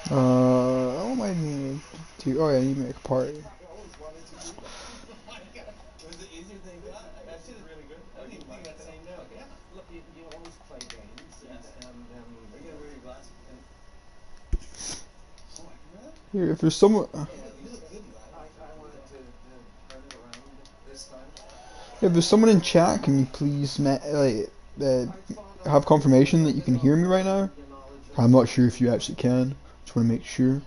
What am I need to do? Oh yeah, I need to make a party. Here, if there's someone, if there's someone in chat, can you please have confirmation that you can hear me right now? I'm not sure if you actually can. Just want to make sure.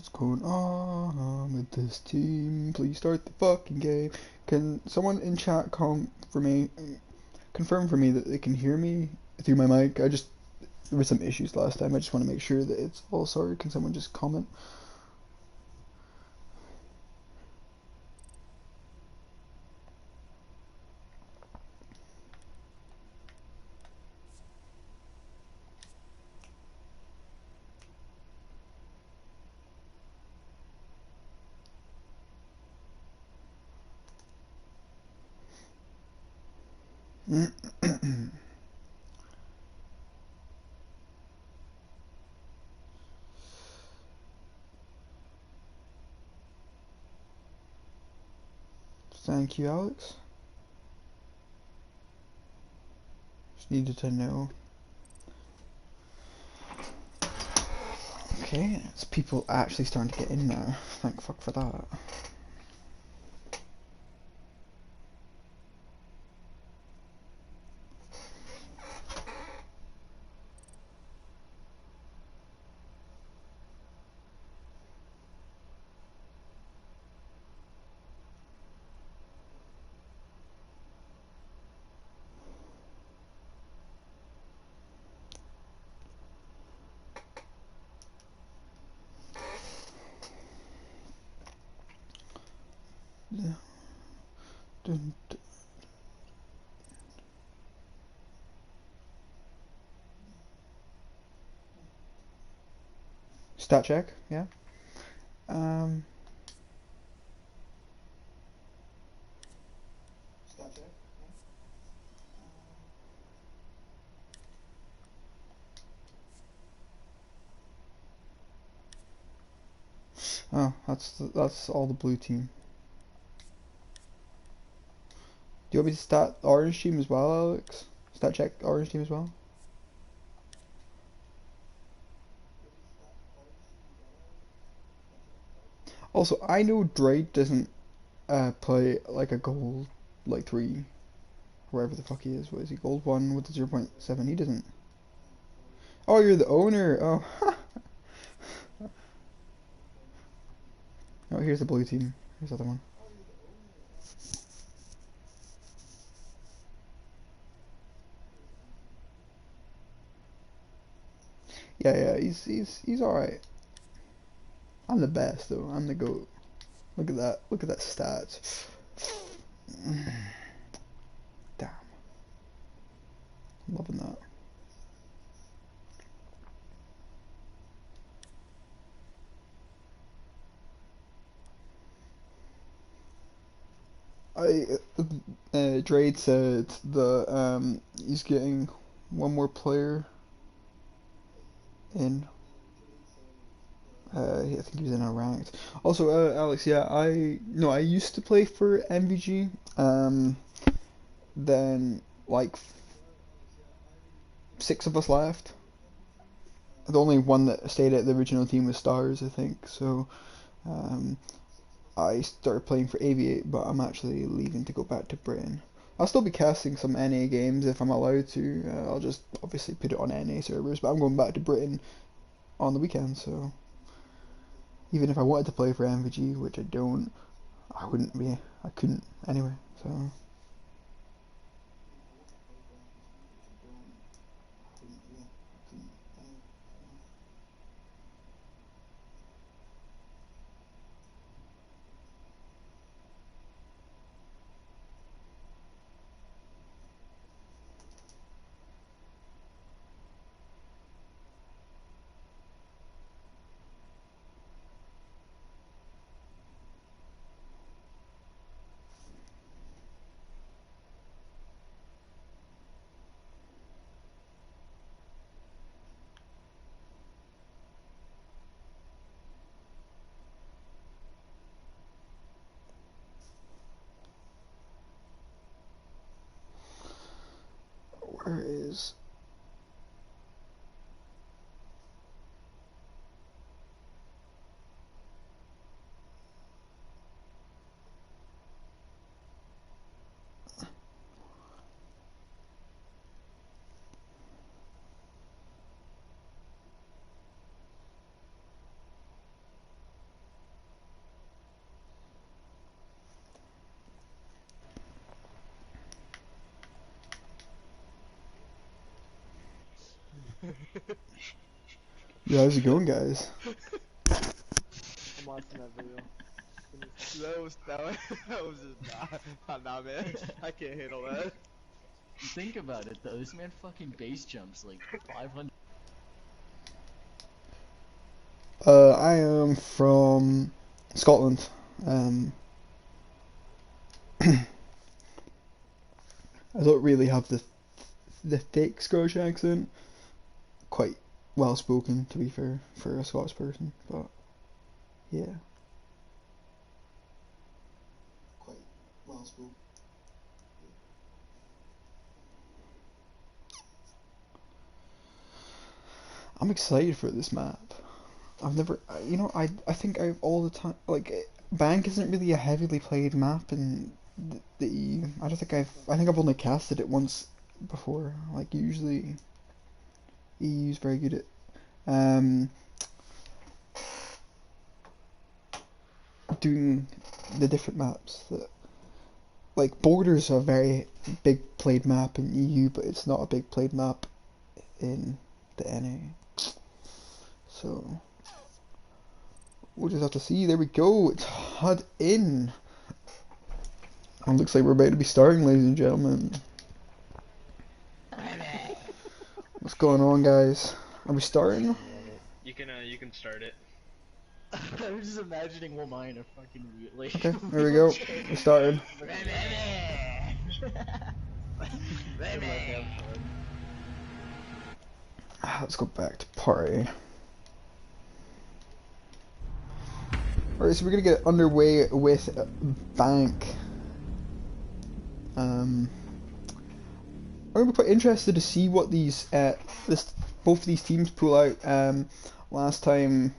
What's going on with this team? Please start the fucking game. Can someone in chat confirm for me that they can hear me through my mic? There were some issues last time. I just want to make sure that it's all sorted. Can someone just comment? Thank you, Alex. Just needed to know. Okay, it's people actually starting to get in now. Thank fuck for that. Dun, dun. Stat check, yeah. Oh, that's all the blue team. Do you want me to stat orange team as well, Alex? Stat check orange team as well? Also, I know Drake doesn't play like a gold, like 3, wherever the fuck he is. What is he, gold 1 with the 0.7? He doesn't. Oh, you're the owner. Oh, oh, here's the blue team. Here's the other one. Yeah, he's all right. I'm the best though. I'm the GOAT. Look at that. Look at that stats. Damn. I'm loving that. Drade said that he's getting one more player in. I think he was in a ranked. Also, Alex, yeah, I used to play for MVG. Then like 6 of us left. The only one that stayed at the original team was Stars, I think. So, um, I started playing for Aviate, but I'm actually leaving to go back to Britain. I'll still be casting some NA games if I'm allowed to. I'll just obviously put it on NA servers, but I'm going back to Britain on the weekend, so even if I wanted to play for MVG, which I don't, I couldn't anyway, so. Yeah, how's it going, guys? I'm watching that video. That was just nah, man. I can't handle that. Think about it though, this man fucking base jumps like 500. I am from Scotland. I don't really have the thick Scottish accent. Quite well spoken, to be fair, for a Scots person, but yeah. Quite well spoken. I'm excited for this map. I've never, I think I've all the time, like, Bank isn't really a heavily played map in the EU. I think I've only casted it once before. Like, usually EU's very good at doing the different maps. Like, Borders are a very big played map in EU, but it's not a big played map in the NA. So we'll just have to see. There we go. It's HUD in. And looks like we're about to be starting, ladies and gentlemen. What's going on, guys? Are we starting? You can start it. I'm just imagining what mine are fucking like. Okay, there we go. We started. Let's go back to party. Alright, so we're gonna get underway with Bank. I'm gonna be quite interested to see what these both of these teams pull out. Last time,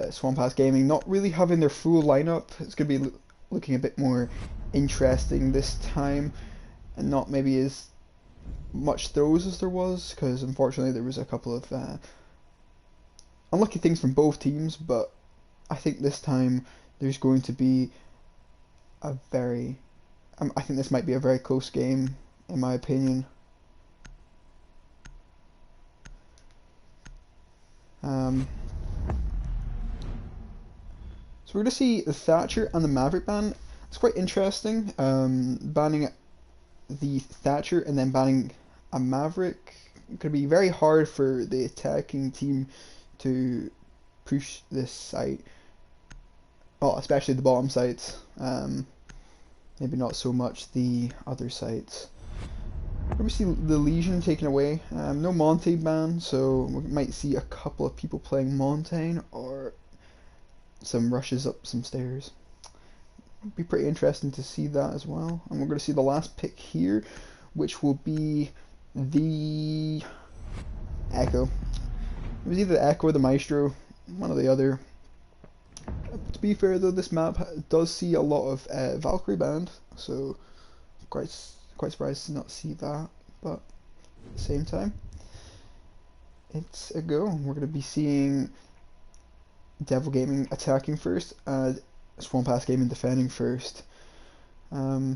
Swamp Pass Gaming not really having their full lineup. It's gonna be looking a bit more interesting this time, and not maybe as much throws as there was, because unfortunately there was a couple of unlucky things from both teams. But I think this time there's going to be a very I think this might be a very close game, in my opinion. So we're going to see the Thatcher and the Maverick ban. It's quite interesting. Banning the Thatcher and then banning a Maverick. It's going to be very hard for the attacking team to push this site. Well, especially the bottom sites. Maybe not so much the other sites. We see the Legion taken away. No Montaigne ban, so we might see a couple of people playing Montaigne or some rushes up some stairs. It'd be pretty interesting to see that as well. And we're going to see the last pick here, which will be the Echo. It was either the Echo or the Maestro, one or the other. To be fair though, this map does see a lot of Valkyrie banned, so quite surprised to not see that, but at the same time, it's a go. We're going to be seeing Devil Gaming attacking first, and Swamp Pass Gaming defending first. A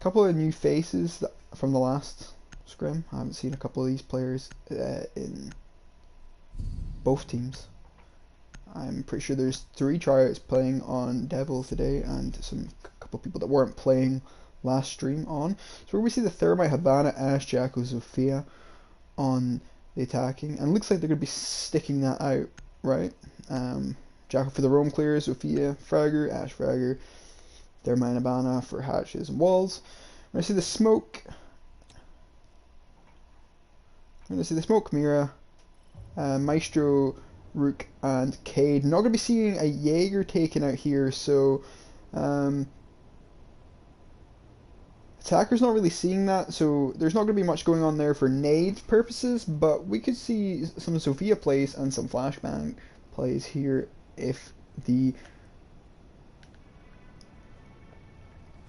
couple of new faces from the last scrim. I haven't seen a couple of these players in both teams. I'm pretty sure there's 3 tryouts playing on Devil today, and a couple of people that weren't playing last stream on. So where we see the Thermite, Havana, Ash, Jacko, Zofia on the attacking, and it looks like they're going to be sticking that out, right? Jacko for the roam clear, Zofia, Fragger, Ash, Fragger, Thermite, Havana for hatches and walls. We're going to see the smoke. We're going to see the smoke, Mira, Maestro, Rook, and Cade. Not going to be seeing a Jaeger taken out here, so attacker's not really seeing that, so there's not going to be much going on there for nade purposes, but we could see some Sophia plays and some flashbang plays here if the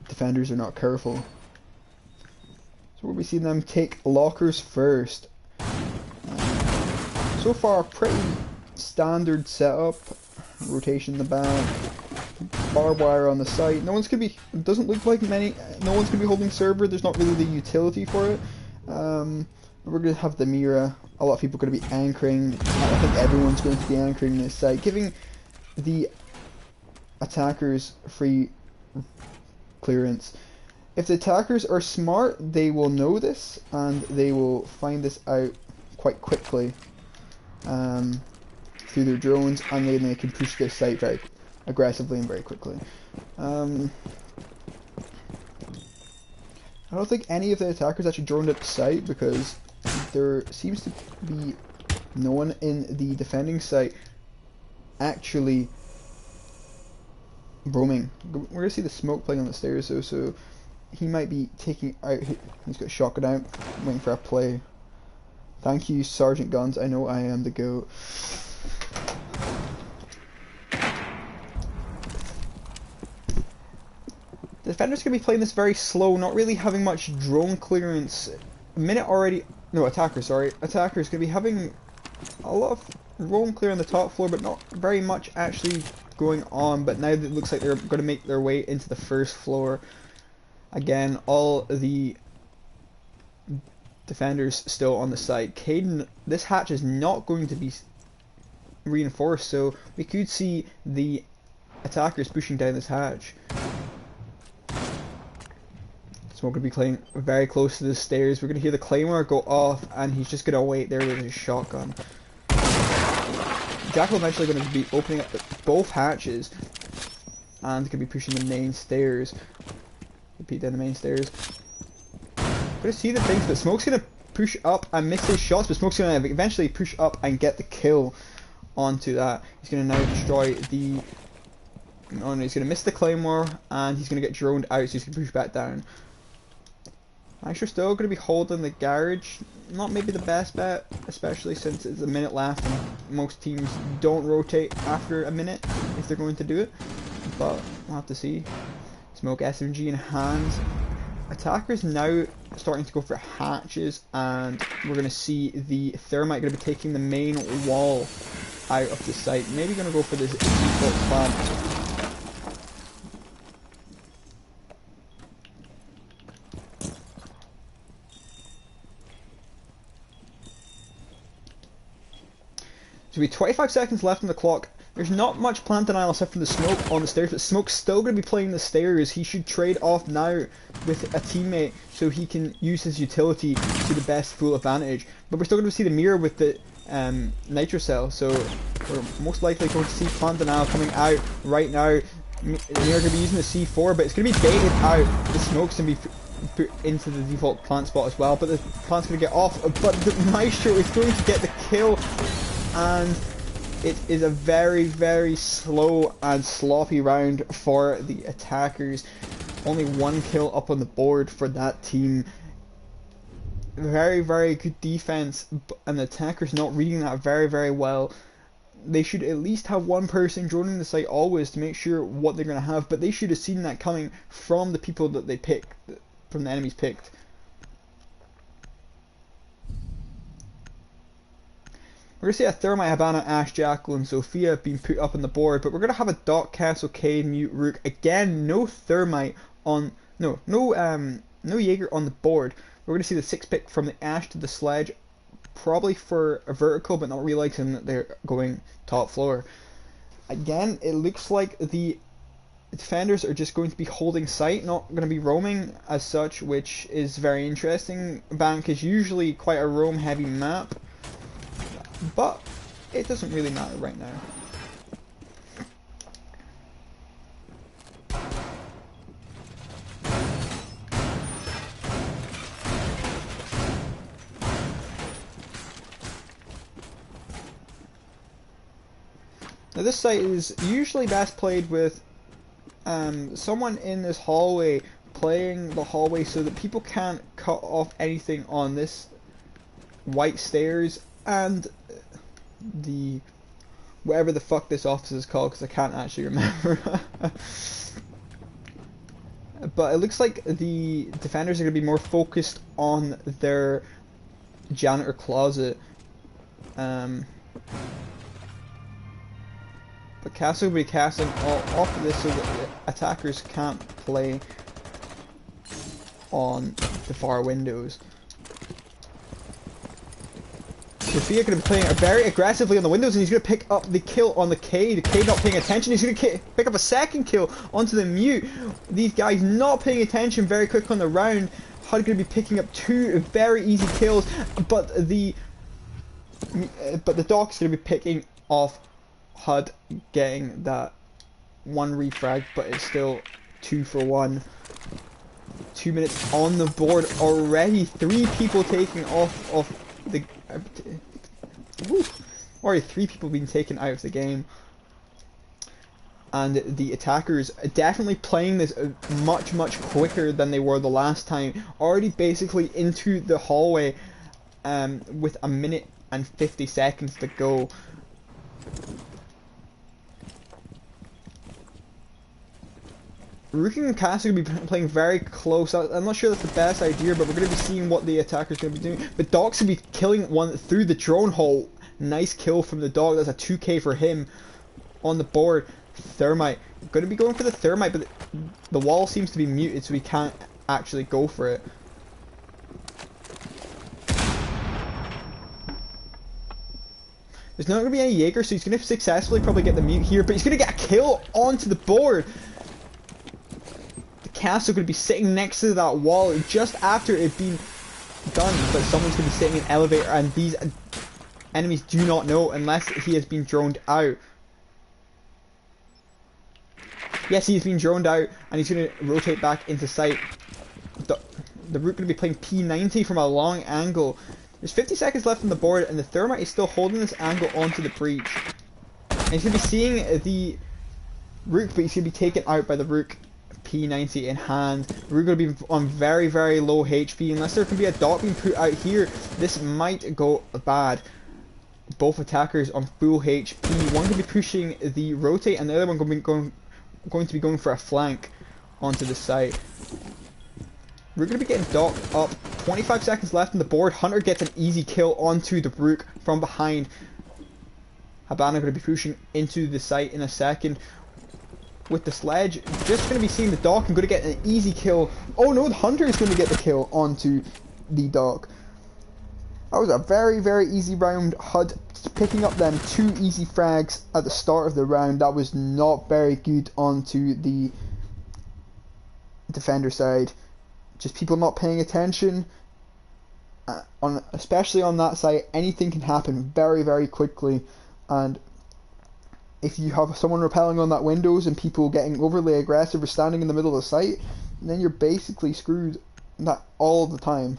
defenders are not careful. So we'll be seeing them take lockers first. So far, pretty standard setup. Rotation in the back, barbed wire on the site. No one's gonna be. It doesn't look like no one's gonna be holding server. There's not really the utility for it. We're going to have the Mira. A lot of people are going to be anchoring. I think everyone's going to be anchoring this site, giving the attackers free clearance. If the attackers are smart, they will know this and they will find this out quite quickly through their drones, and then they can push this site very aggressively and very quickly. I don't think any of the attackers actually droned at the site because there seems to be no one in the defending site actually roaming. We're going to see the smoke playing on the stairs though, so he might be taking out, he's got a shotgun out, waiting for a play. Thank you, Sergeant Guns, I know I am the GOAT. The defender's going to be playing this very slow, not really having much drone clearance. Attackers going to be having a lot of roam clear on the top floor, but not very much actually going on. But now that it looks like they're going to make their way into the first floor. Again, all the defenders still on the site. Caden, this hatch is not going to be reinforced, so we could see the attackers pushing down this hatch. Smoke going to be playing very close to the stairs. We're going to hear the claymore go off, and he's just going to wait there with his shotgun. Jackal eventually going to be opening up both hatches, and going to be pushing the main stairs. Repeat down the main stairs. Going to see the things, but Smoke's going to push up and miss his shots, but Smoke's going to eventually push up and get the kill onto that. He's going to now destroy the... Oh no, he's going to miss the claymore, and he's going to get droned out, so he's going to push back down. Actually, still going to be holding the garage. Not maybe the best bet, especially since it's a minute left and most teams don't rotate after a minute if they're going to do it. But we'll have to see. Smoke SMG in hands. Attackers now starting to go for hatches, and we're going to see the thermite going to be taking the main wall out of the site. Maybe going to go for this default plant. So we have 25 seconds left on the clock. There's not much plant denial except for the smoke on the stairs, but Smoke's still going to be playing the stairs. He should trade off now with a teammate so he can use his utility to the best full advantage. But we're still going to see the mirror with the nitro cell, so we're most likely going to see plant denial coming out right now. The mirror going to be using the C4, but it's going to be baited out. The smoke's going to be put into the default plant spot as well, but the plant's going to get off. But the Maestro is going to get the kill, and it is a very, very slow and sloppy round for the attackers. Only one kill up on the board for that team. Very, very good defense, and the attackers not reading that very, very well. They should at least have one person droning the site always to make sure what they're going to have, but they should have seen that coming from the people that they picked, from the enemies picked. We're going to see a Thermite, Habana, Ash, Jackal, and Sophia being put up on the board, but we're going to have a Doc, Castle, Cade, Mute, Rook. Again, no Thermite on... No Jaeger on the board. We're going to see the 6 pick from the Ash to the Sledge, probably for a vertical, but not realizing that they're going top floor. Again, it looks like the defenders are just going to be holding site, not going to be roaming as such, which is very interesting. Bank is usually quite a roam heavy map, but it doesn't really matter right now. Now this site is usually best played with someone in this hallway playing the hallway so that people can't cut off anything on this white stairs and the whatever the fuck this office is called, because I can't actually remember. But it looks like the defenders are going to be more focused on their janitor closet. But Castle will be casting off of this so that the attackers can't play on the far windows. Sophia going to be playing very aggressively on the windows, and he's going to pick up the kill on the Cade. Cade not paying attention. He's going to pick up a second kill onto the Mute. These guys not paying attention very quick on the round. HUD going to be picking up 2 very easy kills, but the Doc's going to be picking off HUD, getting that 1 refrag, but it's still 2 for 1. 2 minutes on the board already. 3 people taking off of the... already 3 people being taken out of the game. And the attackers definitely playing this much quicker than they were the last time. Already basically into the hallway with 1 minute and 50 seconds to go. Rookie and Cass are going to be playing very close. I'm not sure that's the best idea, but we're going to be seeing what the attacker's going to be doing. But Doc's going to be killing one through the drone hole. Nice kill from the Doc. That's a 2k for him on the board. Thermite. Going to be going for the Thermite, but the wall seems to be muted, so we can't actually go for it. There's not going to be any Jaeger, so he's going to successfully probably get the mute here, but he's going to get a kill onto the board. The Castle going to be sitting next to that wall just after it being done, but someone's going to be sitting in an elevator, and these enemies do not know unless he has been droned out. Yes, he's been droned out, and he's going to rotate back into sight. The Rook going to be playing P90 from a long angle. There's 50 seconds left on the board, and the Thermite is still holding this angle onto the breach. And he's going to be seeing the Rook, but he's going to be taken out by the Rook. P90 in hand. We're going to be on very low HP. Unless there can be a Doc being put out here, this might go bad. Both attackers on full HP. One could be pushing the rotate, and the other one going to be going for a flank onto the site. We're going to be getting Doc up. 25 seconds left on the board. Hunter gets an easy kill onto the Rook from behind. Habana going to be pushing into the site in a second with the sledge. Just going to be seeing the Doc and going to get an easy kill. Oh no, the Hunter is going to get the kill onto the Doc. That was a very easy round. HUD picking up them 2 easy frags at the start of the round. That was not very good onto the defender side. Just people not paying attention. Especially on that side, anything can happen very quickly, and if you have someone rappelling on that windows and people getting overly aggressive or standing in the middle of the site, then you're basically screwed that all the time.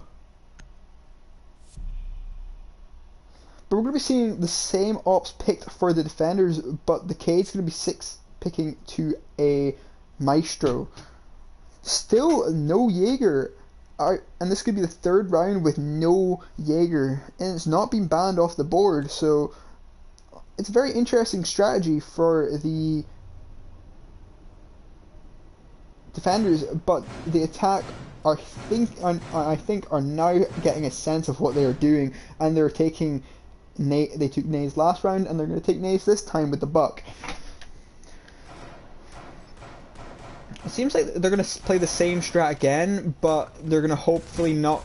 But we're going to be seeing the same ops picked for the defenders, but the Cade's going to be picking to a Maestro. Still no Jaeger, and this could be the 3rd round with no Jaeger, and it's not been banned off the board, so it's a very interesting strategy for the defenders, but the attack I think are now getting a sense of what they are doing, and they're taking they took Nays last round, and they're going to take Nays this time with the Buck. It seems like they're going to play the same strat again, but they're going to hopefully not.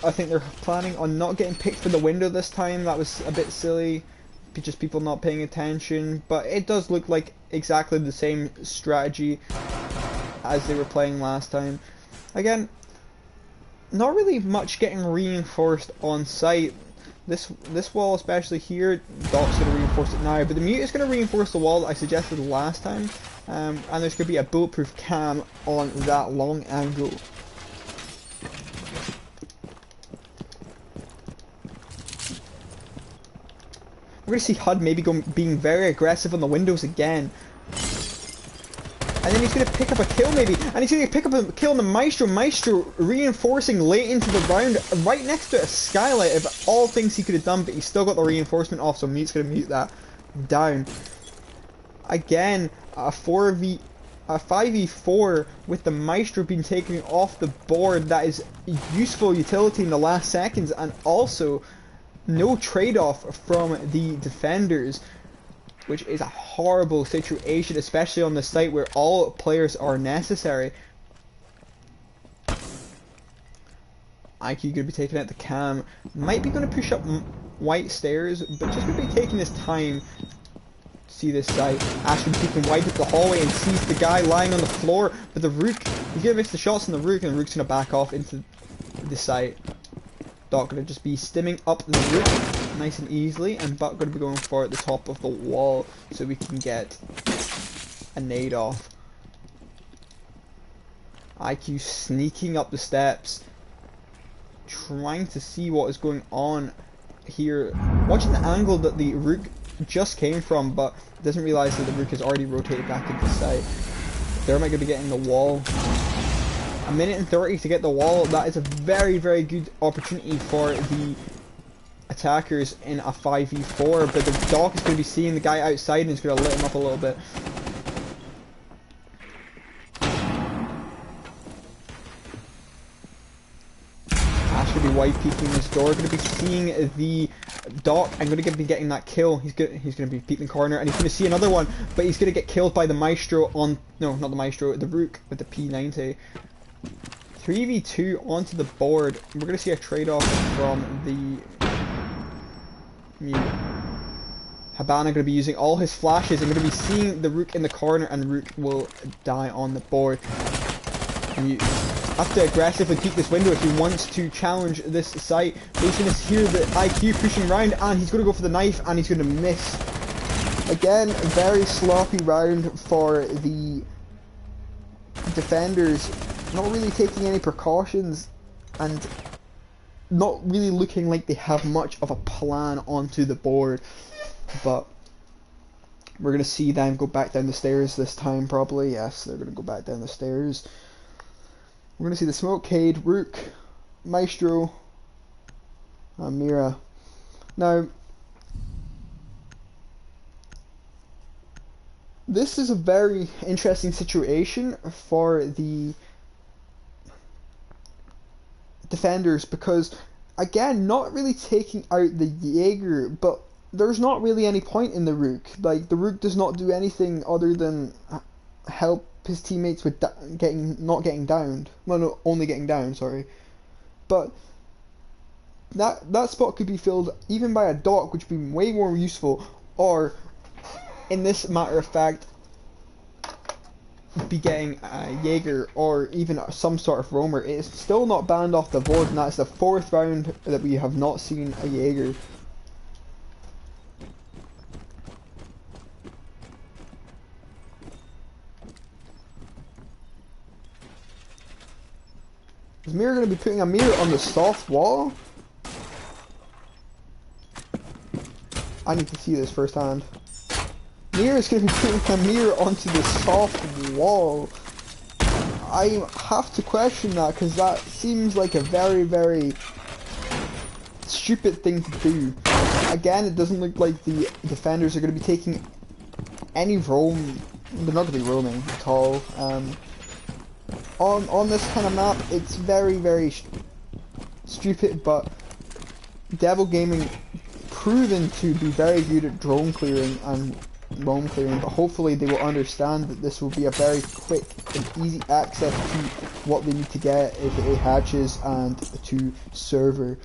I think they're planning on not getting picked for the window this time. That was a bit silly. Just people not paying attention, but it does look like exactly the same strategy as they were playing last time. Again, not really much getting reinforced on site. This wall, especially here, Doc's going to reinforce it now, but the Mute is going to reinforce the wall that I suggested last time, and there's going to be a bulletproof cam on that long angle. We're going to see HUD maybe being very aggressive on the windows again. And then he's going to pick up a kill maybe. And he's going to pick up a kill on the Maestro. Maestro reinforcing late into the round. Right next to a skylight of all things he could have done. But he's still got the reinforcement off. So Mute's going to mute that down. Again, a 5v4 with the Maestro being taken off the board. That is useful utility in the last seconds. And also no trade-off from the defenders, which is a horrible situation, especially on the site where all players are necessary. IQ going to be taking out the cam. Might be going to push up white stairs, but just maybe taking this time to see this site. Ashton peeking wide up the hallway and sees the guy lying on the floor, but the Rook, he's gonna miss the shots on the Rook, and the Rook's gonna back off into the site. Doc gonna just be stimming up the Rook nice and easily, and Buck gonna be going for at the top of the wall so we can get a nade off. IQ sneaking up the steps, trying to see what is going on here, watching the angle that the Rook just came from, but doesn't realize that the Rook has already rotated back into sight. Thermite going to be getting the wall. A minute and 30 to get the wall. That is a very, very good opportunity for the attackers in a 5v4, but the Doc is going to be seeing the guy outside and is going to lit him up a little bit. Going to be wide peeking this door, going to be seeing the Doc, and going to be getting that kill. He's going to be peeking the corner, and he's going to see another one, but he's going to get killed by the Maestro on, no, not the Maestro, the Rook with the P90. 3v2 onto the board. We're going to see a trade-off from the Habana, going to be using all his flashes, and going to be seeing the Rook in the corner, and Rook will die on the board. And you have to aggressively keep this window if he wants to challenge this site. But he's going to hear the IQ pushing around, and he's going to go for the knife, and he's going to miss. Again, a very sloppy round for the defenders, not really taking any precautions, and not really looking like they have much of a plan onto the board. But we're going to see them go back down the stairs this time, probably. Yes, they're going to go back down the stairs. We're going to see the Smokecade, Rook, Maestro, and Mira. Now, this is a very interesting situation for the defenders because, again, not really taking out the Jaeger, but there's not really any point in the Rook. Like, the Rook does not do anything other than help his teammates with not getting downed. Well, no, only getting down, sorry. But that spot could be filled even by a Doc, which would be way more useful, or in this matter of fact, be getting a Jaeger or even some sort of roamer. It is still not banned off the board, and that's the 4th round that we have not seen a Jaeger. Is Mirror going to be putting a mirror on the soft wall? I need to see this firsthand. Mirror is going to be putting a mirror onto the soft wall. I have to question that because that seems like a very, very stupid thing to do. Again, it doesn't look like the defenders are going to be taking any roam. They're not going to be roaming at all. On this kind of map, it's very, very stupid, but Devil Gaming proven to be very good at drone clearing and roam clearing, but hopefully they will understand that this will be a very quick and easy access to what they need to get, aka hatches and to server.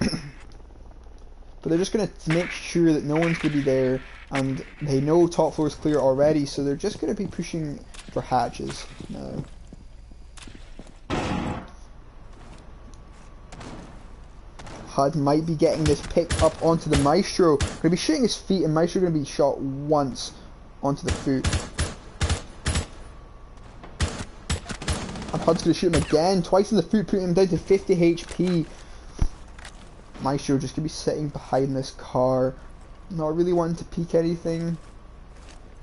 But they're just going to make sure that no one's going to be there, and they know top floor is clear already, so they're just going to be pushing for hatches now. HUD might be getting this pick up onto the Maestro. Going to be shooting his feet, and Maestro going to be shot once onto the foot. And HUD's going to shoot him again, twice in the foot, putting him down to 50 HP. Maestro just going to be sitting behind this car, not really wanting to peek anything,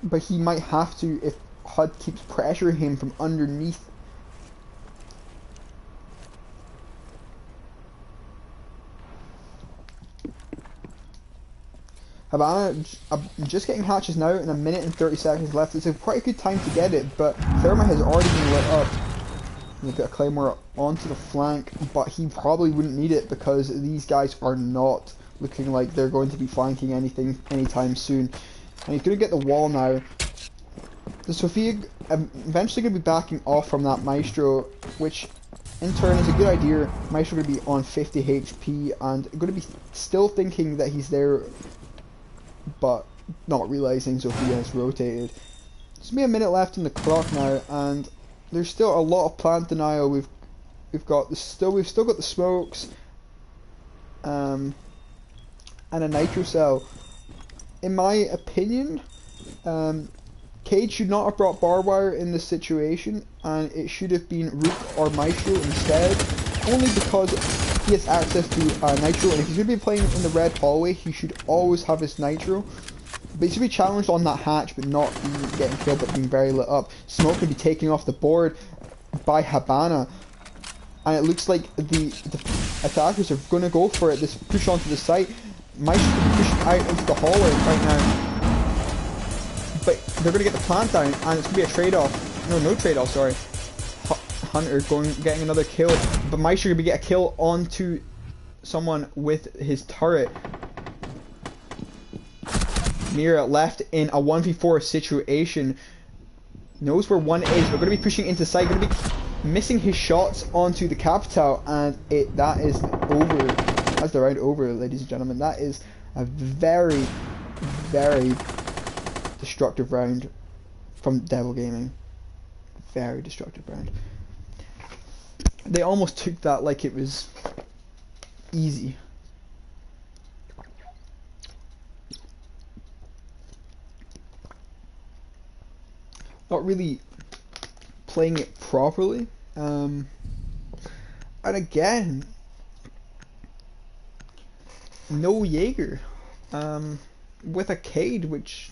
but he might have to if HUD keeps pressuring him from underneath. Havana just getting hatches now, in a minute and 30 seconds left. It's a quite a good time to get it, but Therma has already been lit up. We've got a Claymore onto the flank, but he probably wouldn't need it because these guys are not looking like they're going to be flanking anything anytime soon. And he's going to get the wall now. The Sophia eventually going to be backing off from that Maestro, which in turn, it's a good idea. Maestro going to be on 50 HP and going to be still thinking that he's there, but not realizing Sophia has rotated. There's maybe a minute left in the clock now, and there's still a lot of plant denial. We've still got the smokes, and a nitro cell. In my opinion, Cade should not have brought barbed wire in this situation, and it should have been Rook or Maestro instead, only because he has access to nitro, and if he's going to be playing in the red hallway, he should always have his nitro. But he should be challenged on that hatch, but not getting killed, but being very lit up. Smoke can be taken off the board by Habana, and it looks like the attackers are going to go for it. This push onto the site. Maestro can be pushed out into the hallway right now. But they're going to get the plant down, and it's going to be a trade-off. No trade-off, sorry. Hunter getting another kill, but Maestro going to get a kill onto someone with his turret. Mira left in a 1v4 situation. Knows where one is. We're going to be pushing into site. Going to be missing his shots onto the Capital, and that is over. That's the round over, ladies and gentlemen. That is a very, very destructive round from Devil Gaming. Very destructive round. They almost took that like it was easy. Not really playing it properly. And again, no Jaeger. With a Cade, which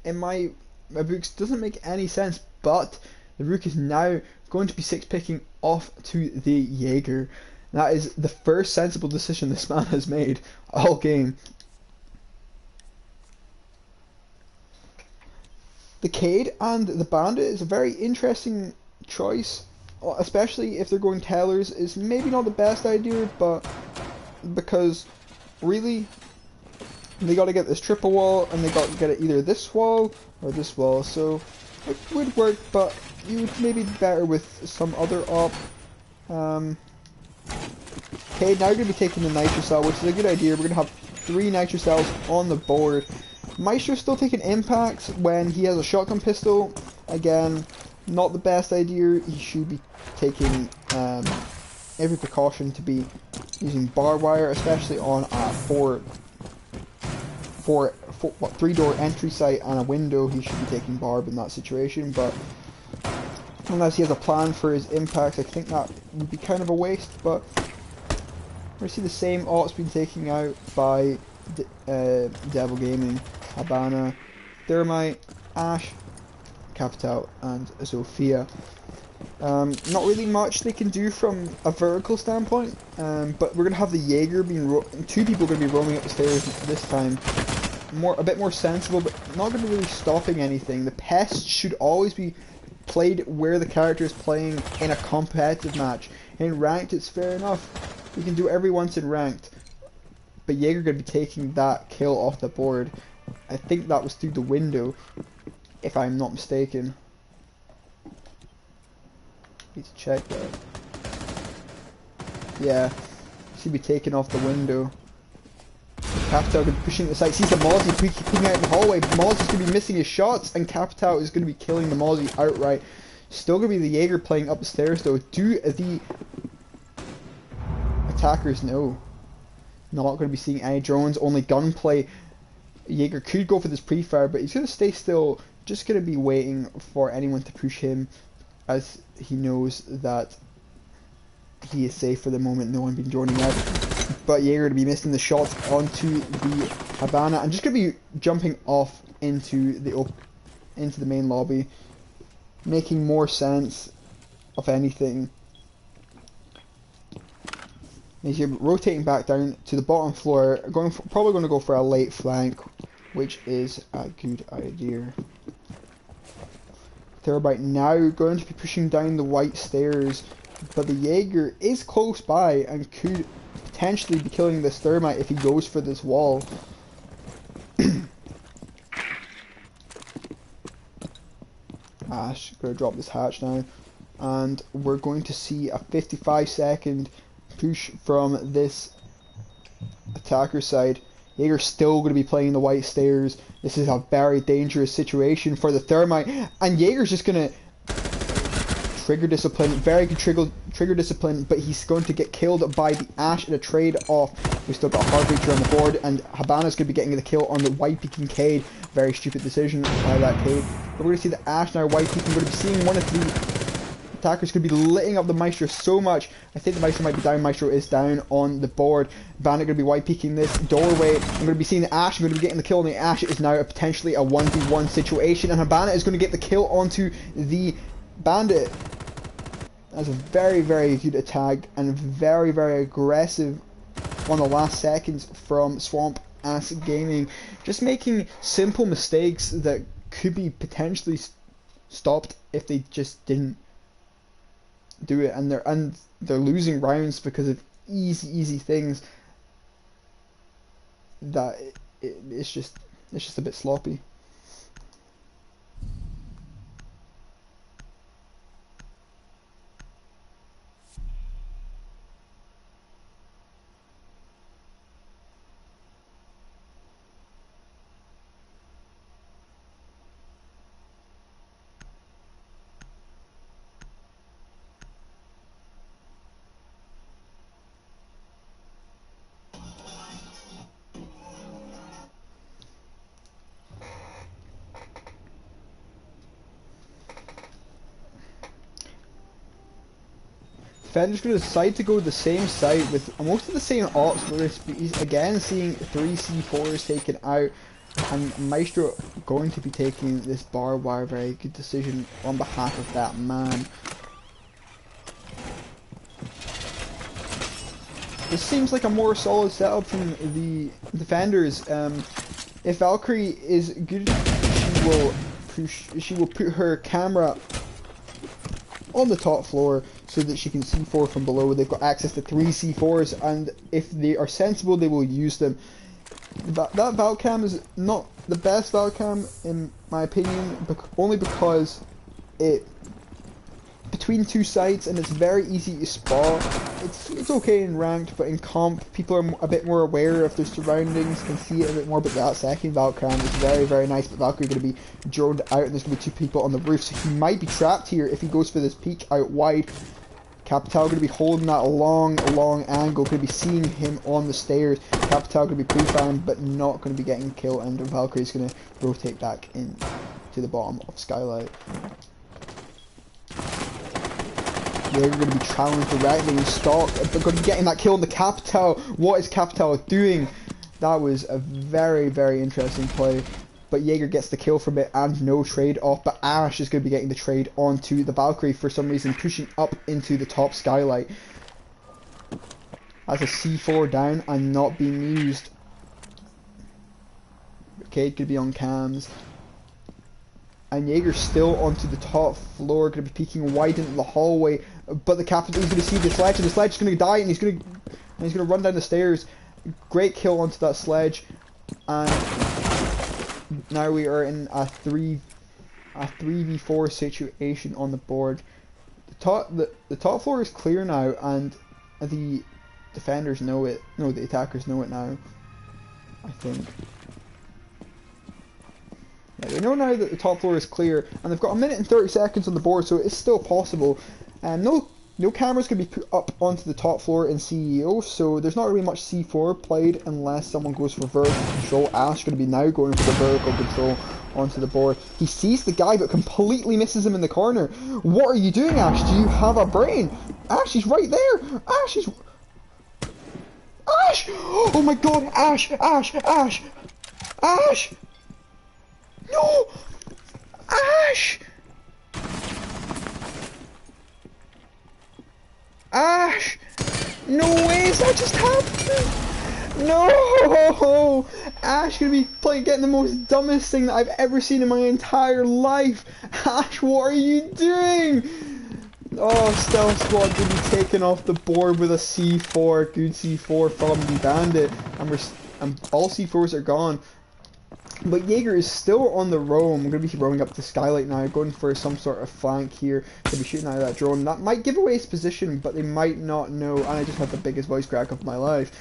in my books doesn't make any sense, but the Rook is now going to be 6-picking off to the Jaeger. That is the first sensible decision this man has made all game. The Cade and the Bandit is a very interesting choice, especially if they're going Tellers. Is maybe not the best idea, but because really they got to get this triple wall, and they got to get it either this wall or this wall, so it would work, but you would maybe be better with some other op. Okay, now we're going to be taking the Nitro Cell, which is a good idea. We're going to have 3 Nitro Cells on the board. Maestro's still taking impacts when he has a shotgun pistol. Again, not the best idea. He should be taking every precaution to be using barbed wire, especially on a 3-door entry site and a window. He should be taking barb in that situation, but unless he has a plan for his impacts, I think that would be kind of a waste. But we see the same ops being taken out by Devil Gaming, Habana, Thermite, Ash, Capital, and Sophia. Not really much they can do from a vertical standpoint, but we're going to have the Jaeger being 2 people going to be roaming up the stairs this time. A bit more sensible, but not going to be really stopping anything. The Pest should always be played where the character is playing in a competitive match. In ranked, it's fair enough. You can do every once in ranked, but Jaeger going to be taking that kill off the board. I think that was through the window, if I'm not mistaken. Need to check that. Yeah, should be taken off the window. Capital going to be pushing the side. Sees the Mozzie peeking out in the hallway. Mozzie's going to be missing his shots, and Capital is going to be killing the Mozzie outright. Still going to be the Jaeger playing up the stairs though. Do the attackers know? Not going to be seeing any drones, only gunplay. Jaeger could go for this pre-fire, but he's going to stay still. Just going to be waiting for anyone to push him, as he knows that he is safe for the moment. No one being joining out. But Jaeger to be missing the shots onto the Habana, and just going to be jumping off into the main lobby, making more sense of anything. He's rotating back down to the bottom floor, probably going to go for a late flank, which is a good idea. Terabyte now going to be pushing down the white stairs, but the Jaeger is close by and could potentially be killing this Thermite if he goes for this wall. Ash, gonna drop this hatch now. and we're going to see a 55-second push from this attacker side. Jaeger's still going to be playing the white stairs. This is a very dangerous situation for the Thermite, and Jaeger's just going to trigger discipline, very good trigger discipline, but he's going to get killed by the Ash in a trade off. We still got a hard breacher on the board, and Habana's going to be getting the kill on the white peeking Cade. Very stupid decision by that Cade. But we're going to see the Ash now white peeking. We're going to be seeing one of the attackers could be lighting up the Maestro so much. I think the Maestro might be down. Maestro is down on the board. Bandit going to be white peeking this doorway. I'm going to be seeing the Ash. I'm going to be getting the kill on the Ash. It is now potentially a 1v1 situation, and Habana is going to get the kill onto the Bandit. That's a very, very good attack and very, very aggressive on the last seconds from Swamp Ass Gaming. Just making simple mistakes that could be potentially stopped if they just didn't do it, and they're losing rounds because of easy things that it's just a bit sloppy. Defender's going to decide to go the same site with most of the same ops, but he's again seeing 3 C4s taken out, and Maestro going to be taking this barbed wire. Very good decision on behalf of that man. This seems like a more solid setup from the defenders. If Valkyrie is good, she will put her camera on the top floor so that she can C4 from below. They've got access to 3 C4s, and if they are sensible, they will use them. That Valcam is not the best Valcam in my opinion, only because it between 2 sites and it's very easy to spot. It's okay in ranked, but in comp people are a bit more aware of their surroundings and see it a bit more. But that second Valcam is very nice. But Valkyrie going to be droned out, and there's going to be 2 people on the roof, so he might be trapped here if he goes for this peek out wide. Capital going to be holding that long angle, going to be seeing him on the stairs. Capital going to be pre-firing, but not going to be getting killed, and Valkyrie's going to rotate back in to the bottom of Skylight. They're going to be challenged directly in stock, but going to be getting that kill on the Capital. What is Capital doing? That was a very interesting play. But Jaeger gets the kill from it and no trade off, but Ash is going to be getting the trade onto the Valkyrie for some reason, pushing up into the top Skylight. As a C4 down and not being used. Okay, could be on cams. And Jaeger's still onto the top floor, going to be peeking wide into the hallway, but the Captain is going to see the sledge, and the sledge is going to die, and he's going to run down the stairs. Great kill onto that sledge, and now we are in a 3v4 situation on the board. The top floor is clear now, and the defenders know it. No, the attackers know it now, I think. Yeah, they know now that the top floor is clear, and they've got 1 minute and 30 seconds on the board, so it's still possible. And no cameras can be put up onto the top floor in CEO, so there's not really much C4 played unless someone goes for vertical control. Ash going to be now going for the vertical control onto the board. He sees the guy but completely misses him in the corner. What are you doing, Ash? Do you have a brain? Ash, he's right there! Ash, he's... Ash! Oh my god, Ash! Ash! Ash! Ash! No! Ash! Ash! No way is that just happening! No! Ash gonna be getting the most dumbest thing that I've ever seen in my entire life! Ash, what are you doing? Oh, Stealth Squad gonna be taken off the board with a C4, good C4 from the Bandit, and all C4s are gone. But Jaeger is still on the roam. I'm going to be rowing up to Skylight now, going for some sort of flank here. To be shooting out of that drone. That might give away his position, but they might not know. And I just had the biggest voice crack of my life.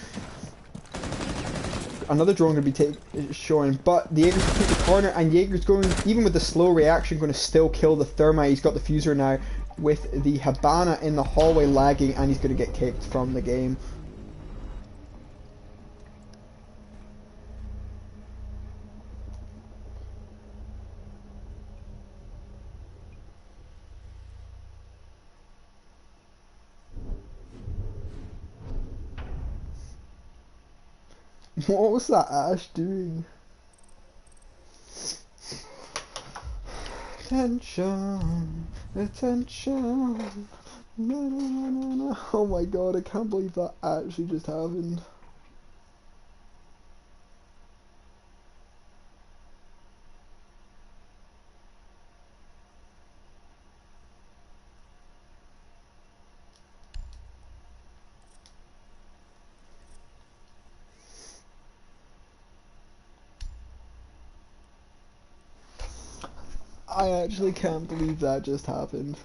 Another drone going to be showing, but the Jaeger's going to take the corner, and Jaeger's going, even with the slow reaction, going to still kill the Thermite. He's got the Fuser now with the Habana in the hallway lagging, and he's going to get kicked from the game. What was that Ash doing? Attention, attention. No, no, no, no, no. Oh my god, I can't believe that actually just happened. I actually can't believe that just happened.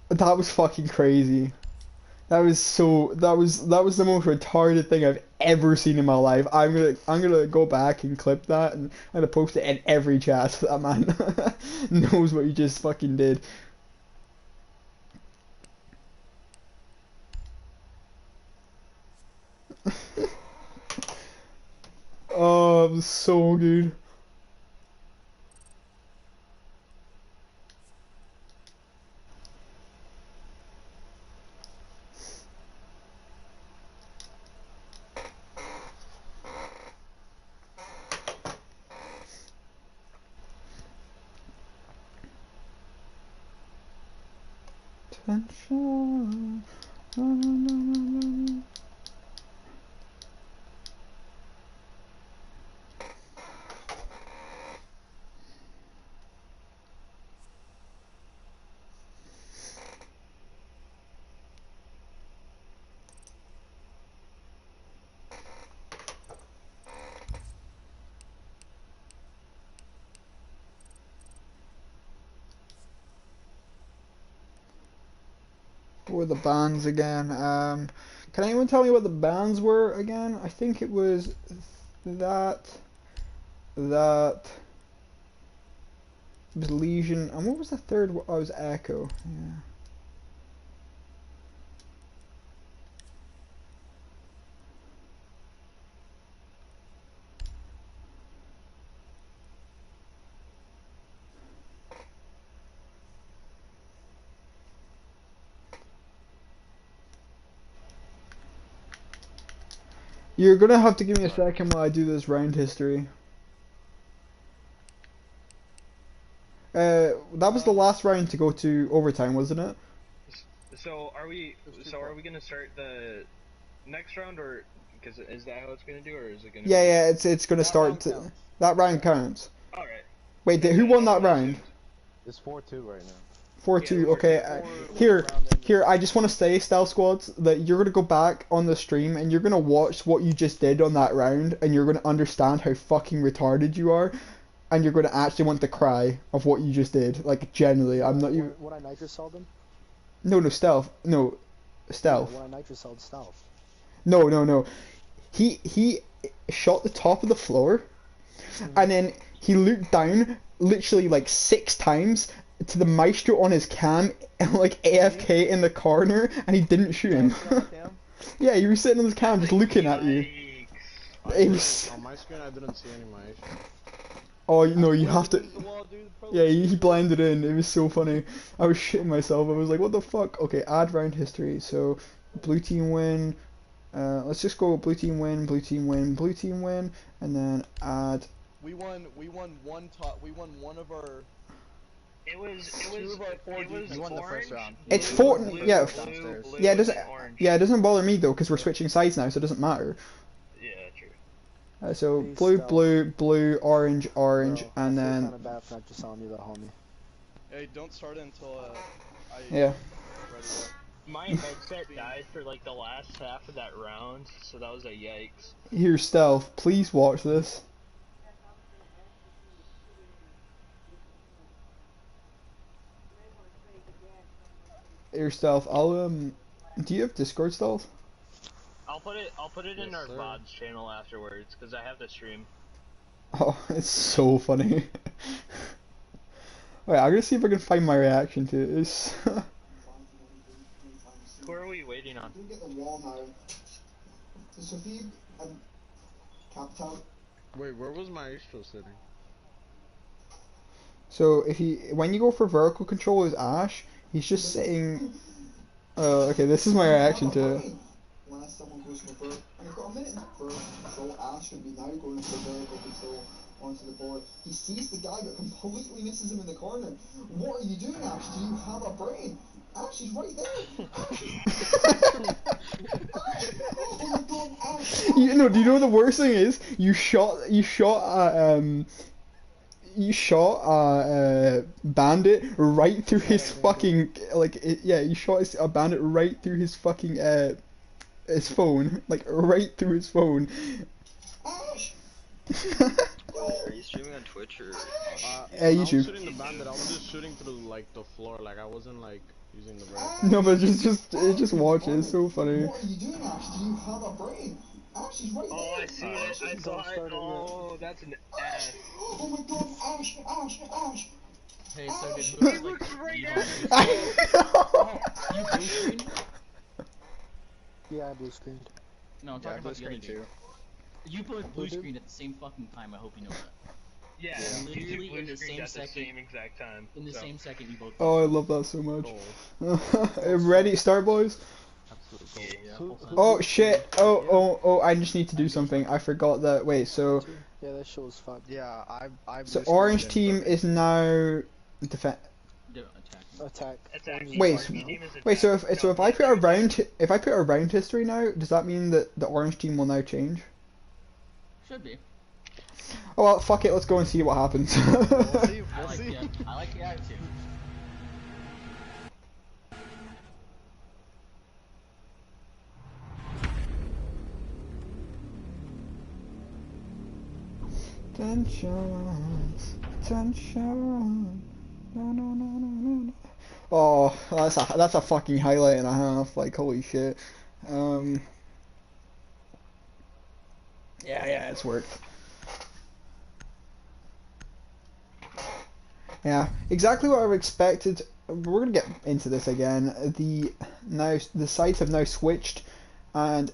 That was fucking crazy. That was that was the most retarded thing I've ever seen in my life. I'm gonna go back and clip that, and I'm gonna post it in every chat so that man knows what you just fucking did. Oh, it was so good. Attention. No, no, no, no, no. What were the bands again? Can anyone tell me what the bands were again? I think it was that it was Legion, and what was the third one? Oh, it was Echo. Yeah. You're gonna have to give me a second while I do this round history. That was the last round to go to overtime, wasn't it? So are we gonna start the next round, or because is that how it's gonna do, or is it gonna? Yeah, be... yeah, it's gonna start. That round counts. All right. Wait, who won that round? It's 4-2 right now. 4-2. Yeah, Okay. Here. I just want to say, Stealth Squads, that you're gonna go back on the stream and you're gonna watch what you just did on that round, and you're gonna understand how fucking retarded you are, and you're gonna actually want to cry of what you just did. Like, genuinely, I'm not you. What I nitrocelled him? No, stealth. No, stealth. What I nitrocelled stealth. No. He shot the top of the floor, and then he looked down literally like 6 times to the maestro on his cam, like AFK in the corner, and he didn't shoot him. Yeah, he was sitting on his cam just looking at you. It was... On my screen, I didn't see any mice. Oh no, you have to. Yeah, he blended in. It was so funny. I was shitting myself. I was like, what the fuck? Okay, add round history. So, blue team win. Let's just go blue team win, blue team win, blue team win, and then add. We won one of our. It was You won the first round. It's 4. Yeah, blue, yeah. It doesn't. orange. Yeah, it doesn't bother me though, because we're switching sides now, so it doesn't matter. Yeah, true. So Please blue, stealth. blue, orange, orange, Bro, and I feel then kinda bad for not just telling you that, homie. Hey, don't start it until I. yeah. Ready My headset died for like the last half of that round, so that was a yikes. Here, Stealth, please watch this. Here, Stealth, do you have Discord, Stealth? I'll put it in Yes, our sir. VODs channel afterwards, because I have the stream. Oh, it's so funny. Wait, I'm gonna see if I can find my reaction to it. It's Who are we waiting on? Wait, where was Maestro sitting? So when you go for vertical control as Ash, he's just sitting. Okay, this is my reaction to it. Onto the board. He sees the guy but completely misses him in the corner. What are you doing, Ash? Do you have a brain? Ash is right there. Ash! Oh my god, Ash! You know, do you know what the worst thing is? You shot a bandit right through his fucking you shot a bandit right through his fucking his phone, like right through his phone. Ash! Are you streaming on Twitch or? When I was YouTube. shooting the bandit, I was just shooting through like the floor, like I wasn't like using the right. No, but just watch it. It's so funny. Oh, I see it. I saw it. Oh, that's an ass. oh my god, Ash, Ash, Ash! Hey, so did who He like looks right leave at on- I You blue screen? Yeah, I blue screened. No, I'm Yeah, talking about the other dude. You both blue screen at the same fucking time. I hope you know that. Yeah, Literally you in the blue screened same at the second. same exact time. In the so. same second, you both. Oh, I love that so much. Goal. Ready, start, boys. Absolute goal. Yeah, Who- full time. Oh shit! Oh! I just need to do something. I forgot that. Wait, so Yeah, that shows fuck. Yeah, I. orange team is now defend. Attack. Attack. Wait, Our team is Wait, so attack. if I put a round history now, does that mean that the orange team will now change? Should be. Oh well, fuck it. Let's go and see what happens. We'll see. I We'll like see. the I like the attitude. Tension. No. Oh, that's a fucking highlight and a half. Like holy shit. Yeah, it's worked. Yeah, exactly what I expected. We're gonna get into this again. The sides have now switched, and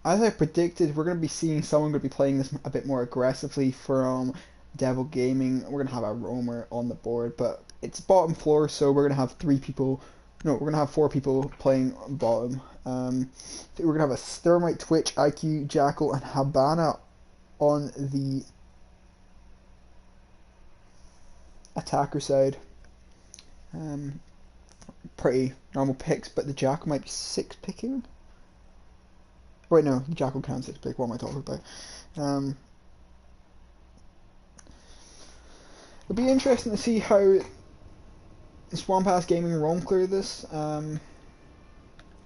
as I predicted, we're gonna be seeing someone gonna be playing this a bit more aggressively from Devil Gaming. We're gonna have a roamer on the board, but it's bottom floor, so we're gonna have 3 people. No, we're gonna have 4 people playing bottom. We're gonna have a Thermite, Twitch, IQ, Jackal, and Habana on the attacker side. Pretty normal picks, but the Jackal might be 6 picking. Wait, no, the Jackal can 6 pick. What am I talking about? It'll be interesting to see how Swamp Ass Gaming roam clear this.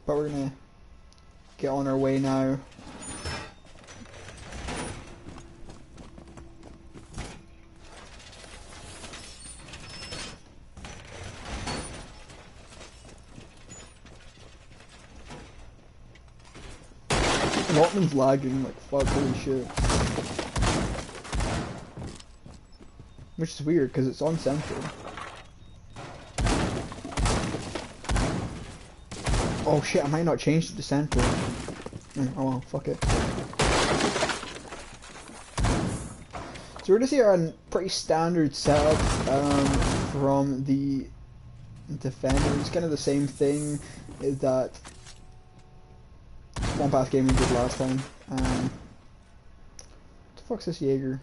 But we're gonna get on our way now. Nortman's lagging like fuck, holy shit. Which is weird because it's on central. Oh shit, I might not change it to central. Oh well, fuck it. So we're gonna see a pretty standard setup from the defender. It's kind of the same thing that Swamp Ass Gaming did last time. What the fuck's this Jaeger?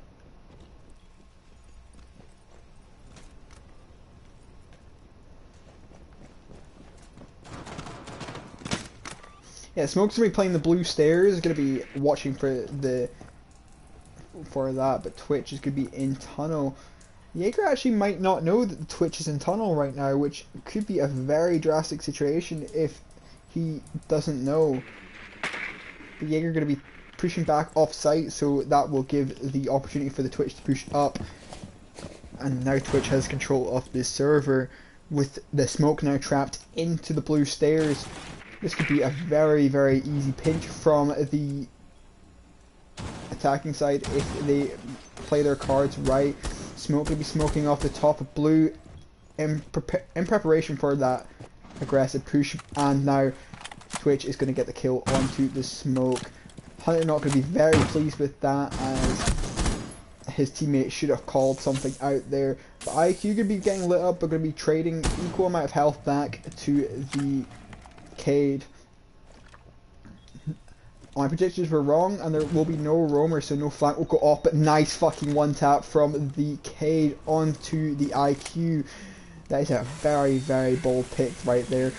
Yeah, Smoke's gonna be playing the blue stairs. Gonna be watching for that, but Twitch is gonna be in tunnel. Jaeger actually might not know that the Twitch is in tunnel right now, which could be a very drastic situation if he doesn't know. The Jaeger going to be pushing back off site, so that will give the opportunity for the Twitch to push up. And now Twitch has control of this server with the smoke now trapped into the blue stairs. This could be a very, very easy pinch from the attacking side if they play their cards right. Smoke will be smoking off the top of blue in preparation for that aggressive push, and now Twitch is going to get the kill onto the smoke. Hunter not going to be very pleased with that, as his teammate should have called something out there. But IQ going to be getting lit up, but going to be trading equal amount of health back to the Cade. My predictions were wrong, and there will be no roamer, so no flank will go off, but nice fucking one tap from the Cade onto the IQ. That is a very, very bold pick right there.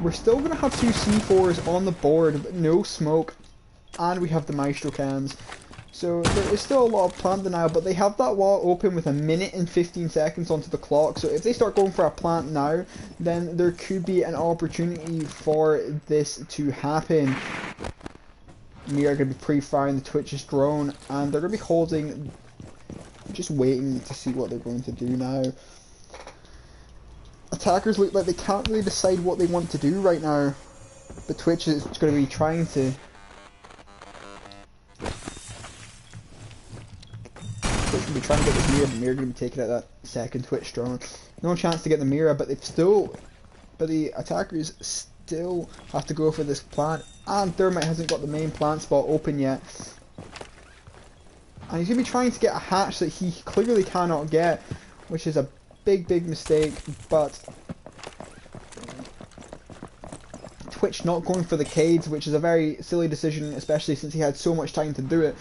We're still going to have two C4s on the board, but no smoke, and we have the Maestro cans. So there is still a lot of plant denial, but they have that wall open with 1 minute and 15 seconds onto the clock. So if they start going for a plant now, then there could be an opportunity for this to happen. We are going to be pre-firing the Twitch's drone, and they're going to be holding, just waiting to see what they're going to do now. Attackers look like they can't really decide what they want to do right now. The Twitch is going to be trying to... Twitch will be trying to get this mirror, but mirror going to be taking out that second Twitch drone. No chance to get the mirror, but they've still... But the attackers still have to go for this plant, and Thermite hasn't got the main plant spot open yet. And he's going to be trying to get a hatch that he clearly cannot get, which is a big mistake, but Twitch not going for the Cades, which is a very silly decision, especially since he had so much time to do it.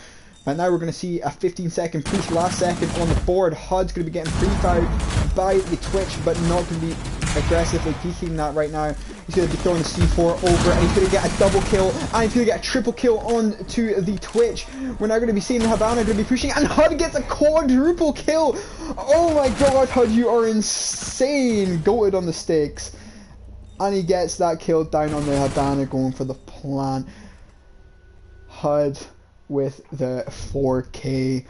And now we're going to see a 15-second push last second on the board. HUD's going to be getting pre-fired by the Twitch, but not going to be aggressively peeking that right now. He's going to be throwing the C4 over, and he's going to get a double kill, and he's going to get a triple kill on to the Twitch. We're now going to be seeing Habana going to be pushing, and HUD gets a quadruple kill. Oh my god, HUD, you are insane. Goated on the stakes. And he gets that kill down on the Habana, going for the plan. HUD with the 4K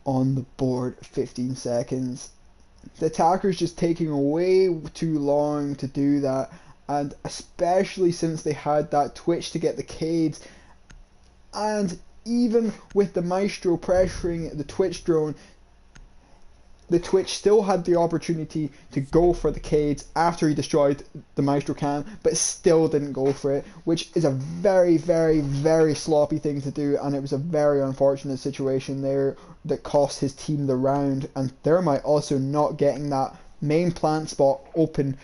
on the board, 15 seconds. The attacker's just taking way too long to do that, and especially since they had that Twitch to get the Cades, and even with the Maestro pressuring the Twitch drone, the Twitch still had the opportunity to go for the Cades after he destroyed the Maestro cam, but still didn't go for it, which is a very sloppy thing to do, and it was a very unfortunate situation there that cost his team the round. And Thermite also not getting that main plant spot open,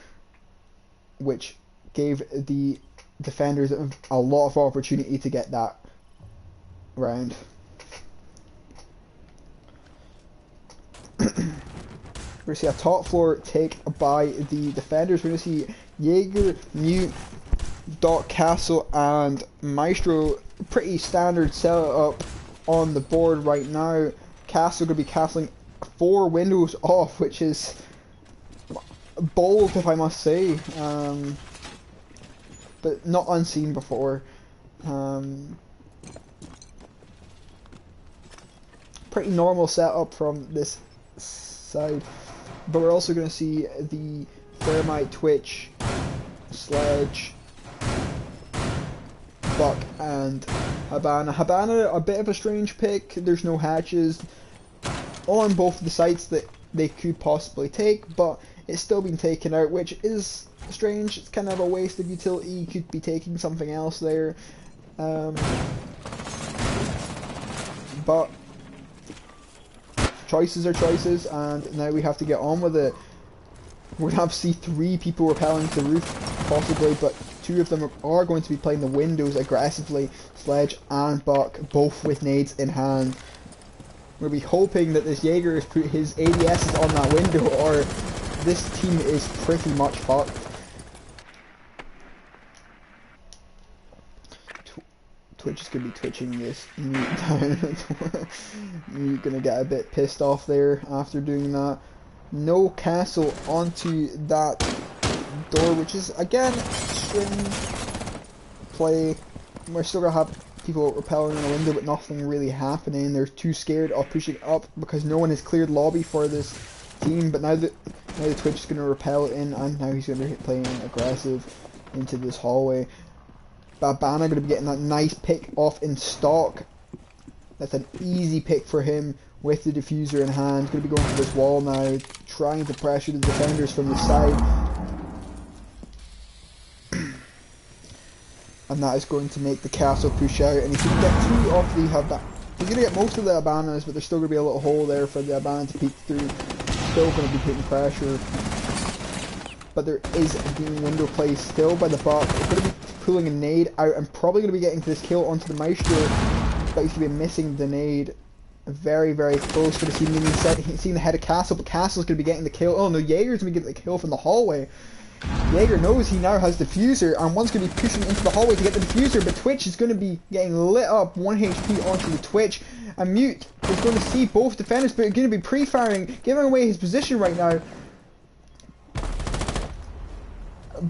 which gave the defenders a lot of opportunity to get that round. We're going to see a top floor take by the defenders. We're going to see Jaeger, Mute, Dot Castle, and Maestro. Pretty standard setup on the board right now. Castle going to be castling 4 windows off, which is bold, if I must say, but not unseen before. Pretty normal setup from this side, but we're also going to see the Thermite, Twitch, Sledge, Buck, and Habana. Habana, a bit of a strange pick. There's no hatches on both the sites that they could possibly take, but it's still been taken out, which is strange. It's kind of a waste of utility. You could be taking something else there, but choices are choices, and now we have to get on with it. We're going to have to see 3 people rappelling to the roof, possibly, but 2 of them are going to be playing the windows aggressively. Sledge and Buck, both with nades in hand. We'll be hoping that this Jaeger has put his ADSs on that window, or this team is pretty much fucked. Twitch is going to be twitching this Mute down. Mute going to get a bit pissed off there after doing that. No castle onto that door, which is again Scrim play. We're still gonna have people repelling in the window, but nothing really happening. They're too scared of pushing up because no one has cleared lobby for this team. But now the Twitch is gonna repel in, and now he's gonna be playing aggressive into this hallway. Babana gonna be getting that nice pick off in stock. That's an easy pick for him with the diffuser in hand. Gonna be going for this wall now, trying to pressure the defenders from the side. And that is going to make the castle push out, and he's going to get two of the he's going to get most of the Habanas, but there's still going to be a little hole there for the Habana to peek through. Still going to be putting pressure, but there is being window play still by the bot. They're going to be pulling a nade out and probably going to be getting to this kill onto the Maestro, but he's going to be missing the nade. Very, very close. Going to see Minion seeing the head of Castle, but Castle's going to be getting the kill. Oh no, Jaeger's going to be getting the kill from the hallway. Jaeger knows he now has diffuser, and one's going to be pushing into the hallway to get the diffuser, but Twitch is going to be getting lit up 1 HP onto the Twitch, and Mute is going to see both defenders, but going to be pre-firing, giving away his position right now.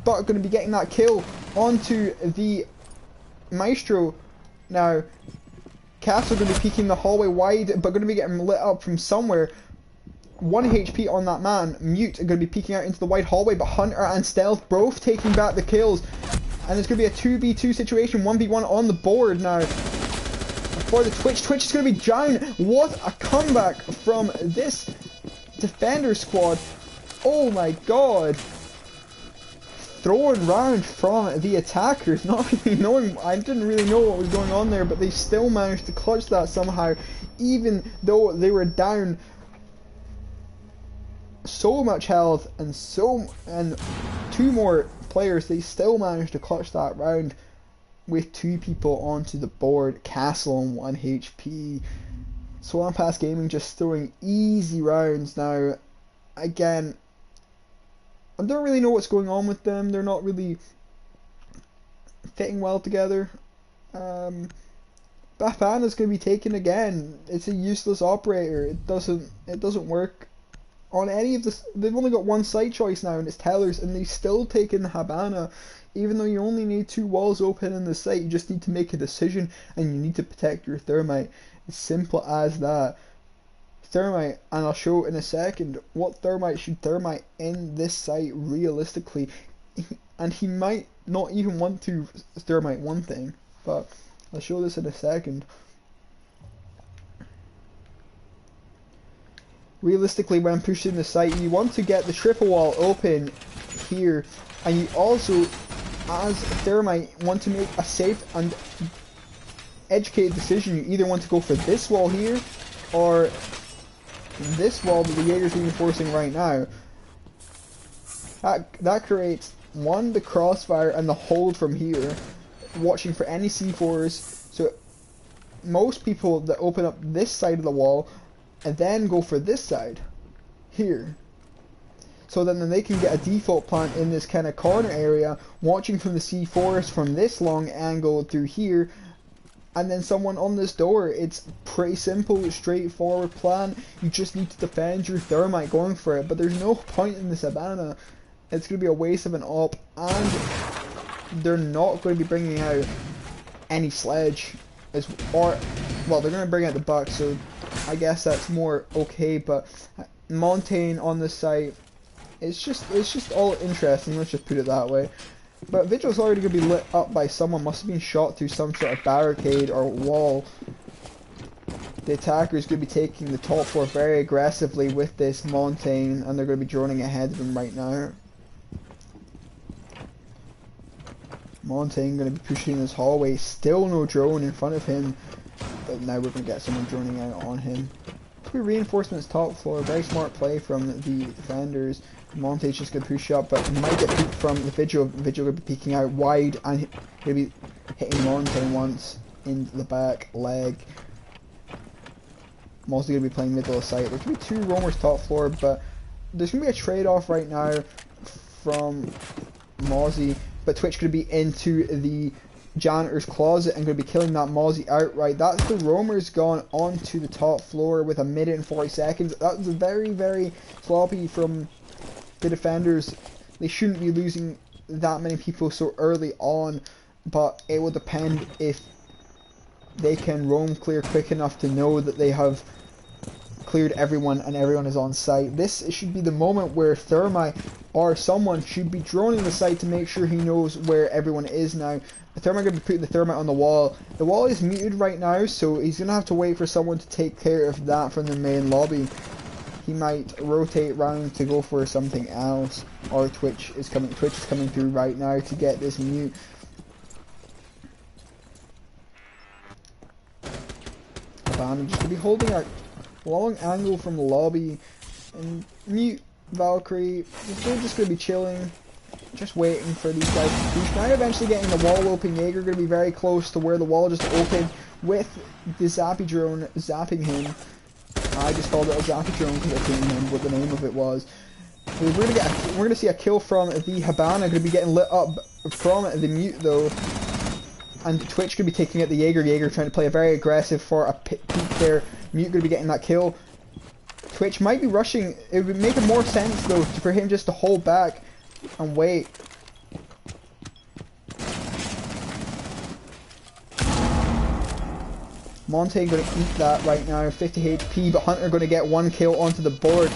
But going to be getting that kill onto the Maestro. Now, Castle going to be peeking the hallway wide, but going to be getting lit up from somewhere. 1 HP on that man. Mute are going to be peeking out into the wide hallway, but Hunter and Stealth both taking back the kills. And it's going to be a 2v2 situation, 1v1 on the board now for the Twitch. Twitch is going to be down. What a comeback from this defender squad. Oh my god. Thrown round from the attackers, not really knowing, I didn't really know what was going on there, but they still managed to clutch that somehow, even though they were down so much health and two more players. They still managed to clutch that round with 2 people onto the board. Castle on 1 HP. Swan Pass Gaming just throwing easy rounds now. Again, I don't really know what's going on with them. They're not really fitting well together. Bafana's going to be taken again. It's a useless operator. It doesn't work on any of this. They've only got one side choice now, and it's Tellers, and they've still taken Habana. Even though you only need 2 walls open in the site, you just need to make a decision, and you need to protect your Thermite. As simple as that. Thermite, and I'll show in a second what Thermite should Thermite in this site realistically. And he might not even want to Thermite one thing, but I'll show this in a second. Realistically, when pushing the site, you want to get the triple wall open here, and you also, as Thermite, want to make a safe and educated decision. You either want to go for this wall here, or this wall that the Jaeger's reinforcing right now. That creates, one, the crossfire and the hold from here, watching for any C4s. So most people that open up this side of the wall and then go for this side here, so then they can get a default plant in this kind of corner area, watching from the C4s from this long angle through here, and then someone on this door. It's pretty simple, straightforward plan. You just need to defend your Thermite going for it, but there's no point in this Habana. It's going to be a waste of an op, and they're not going to be bringing out any sledge, well, they're going to bring out the buck, so I guess that's more okay. But Montaigne on this site, it's just all interesting, let's just put it that way. But Vigil's already going to be lit up by someone, must have been shot through some sort of barricade or wall. The attacker is going to be taking the top floor very aggressively with this Montaigne, and they're going to be droning ahead of him right now. Montaigne going to be pushing this hallway, still no drone in front of him, but now we're going to get someone droning out on him. 2 reinforcements top floor, very smart play from the defenders. Montage's just going to push up, but he might get peeked from the Vigil. Vigil going to be peeking out wide, and he'll be hitting Montaigne once in the back leg. I'm also going to be playing middle of site. There's going to be 2 roamers top floor, but there's going to be a trade-off right now from Mozzie. But Twitch going to be into the janitor's closet and going to be killing that Mozzie outright. That's the roamers gone onto the top floor with a minute and 40 seconds. That was very, very sloppy from the defenders they shouldn't be losing that many people so early on, but it will depend if they can roam clear quick enough to know that they have cleared everyone and everyone is on site. This should be the moment where Thermite or someone should be droning the site to make sure he knows where everyone is now. The Thermite going to be putting the Thermite on the wall. The wall is muted right now, so he's going to have to wait for someone to take care of that from the main lobby. He might rotate round to go for something else, or Twitch is coming through right now to get this mute. I'm just going to be holding a long angle from the lobby, and mute Valkyrie. They're just going to be chilling, just waiting for these guys to push. Now eventually getting the wall open. Jaeger going to be very close to where the wall just opened with the Zappy drone zapping him. I just called it a Zappy drone because I couldn't remember what the name of it was. We're going to see a kill from the Hibana, going to be getting lit up from the mute though. And Twitch could be taking out the Jaeger. Jaeger trying to play a very aggressive for a peek there. Mute going to be getting that kill. Twitch might be rushing. It would make more sense though for him just to hold back and wait. Monte going to eat that right now. 50 HP, but Hunter going to get one kill onto the board.